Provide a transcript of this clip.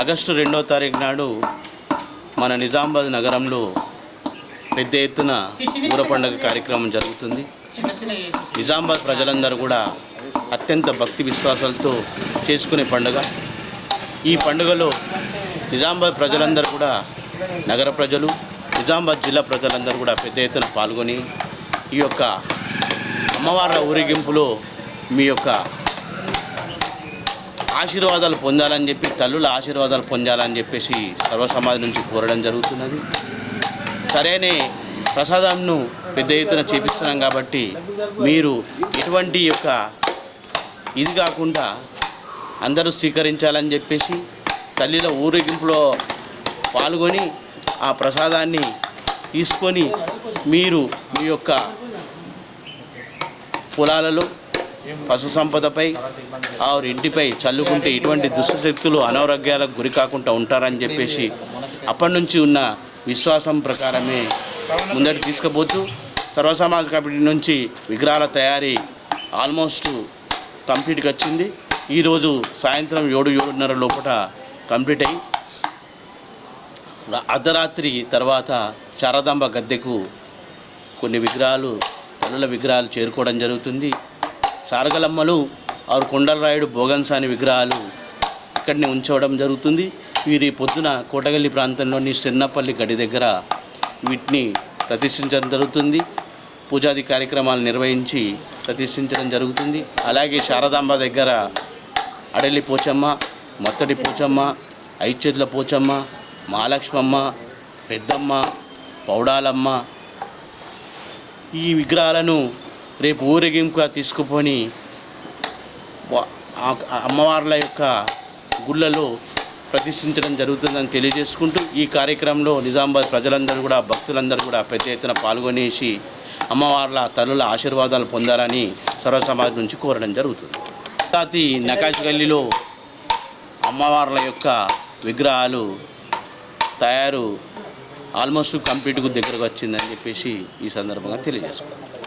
August 2వ తారీఖు నాడు మన నిజామాబాద్ నగరంలో పెద్ద ఎత్తున ఊర పండుగ కార్యక్రమం జరుగుతుంది. నిజామాబాద్ ప్రజలందరూ కూడా అత్యంత భక్తి విశ్వాసాలతో చేసుకునే పండుగ. ఈ పండుగలో నిజామాబాద్ ప్రజలందరూ కూడా, నగర ప్రజలు, నిజామాబాద్ జిల్లా ప్రజలందరూ కూడా పెద్ద ఎత్తున పాల్గొని ఈ యొక్క అమ్మవార్ల ఊరేగింపులో మీ యొక్క ఆశీర్వాదాలు పొందాలని చెప్పి, తల్లుల ఆశీర్వాదాలు పొందాలని చెప్పేసి సర్వసమాజం నుంచి కోరడం జరుగుతున్నది. సరైన ప్రసాదంను పెద్ద ఎత్తున చేపిస్తున్నాం కాబట్టి మీరు ఎటువంటి యొక్క ఇది కాకుండా అందరూ స్వీకరించాలని చెప్పేసి తల్లిల ఊరేగింపులో పాల్గొని ఆ ప్రసాదాన్ని తీసుకొని మీరు మీ యొక్క పొలాలలో, పశు సంపదపై, ఆరు ఇంటిపై చల్లుకుంటే ఇటువంటి దుష్టశక్తులు అనారోగ్యాలకు గురి కాకుండా ఉంటారని చెప్పేసి అప్పటి నుంచి ఉన్న విశ్వాసం ప్రకారమే ముందటి తీసుకుపోతూ సర్వసమాజ కమిటీ నుంచి విగ్రహాల తయారీ ఆల్మోస్ట్ కంప్లీట్గా వచ్చింది. ఈరోజు సాయంత్రం 7-7:30 లోపల కంప్లీట్ అయ్యి అర్ధరాత్రి తర్వాత శారదాంబ గద్దెకు కొన్ని విగ్రహాలు, తల్లుల విగ్రహాలు చేరుకోవడం జరుగుతుంది. సారగలమ్మలు ఆరు కొండలరాయుడు భోగన్సాని విగ్రహాలు ఇక్కడనే ఉంచడం జరుగుతుంది. వీరి పొద్దున కోటగల్లి ప్రాంతంలోని చెన్నపల్లి గడి దగ్గర వీటిని ప్రతిష్ఠించడం జరుగుతుంది. పూజాది కార్యక్రమాలు నిర్వహించి ప్రతిష్ఠించడం జరుగుతుంది. అలాగే శారదాంబ దగ్గర అడలి పోచమ్మ, మొత్తడి పోచమ్మ, ఐచేతుల పోచమ్మ, మహాలక్ష్మమ్మ, పెద్దమ్మ, పౌడాలమ్మ ఈ విగ్రహాలను రేపు ఊరేగింపుగా తీసుకుపోని అమ్మవార్ల యొక్క గుళ్ళలో ప్రతిష్ఠించడం జరుగుతుందని తెలియజేసుకుంటూ ఈ కార్యక్రమంలో నిజామాబాద్ ప్రజలందరూ కూడా, భక్తులందరూ కూడా పెద్ద ఎత్తున పాల్గొనేసి అమ్మవార్ల తల్లుల ఆశీర్వాదాలు పొందాలని సర్వసమాజం నుంచి కోరడం జరుగుతుంది. తాతి నకాష్ గల్లీలో అమ్మవార్ల యొక్క విగ్రహాలు తయారు ఆల్మోస్ట్ కంప్లీట్గా దగ్గరకు వచ్చిందని చెప్పేసి ఈ సందర్భంగా తెలియజేసుకుంటాం.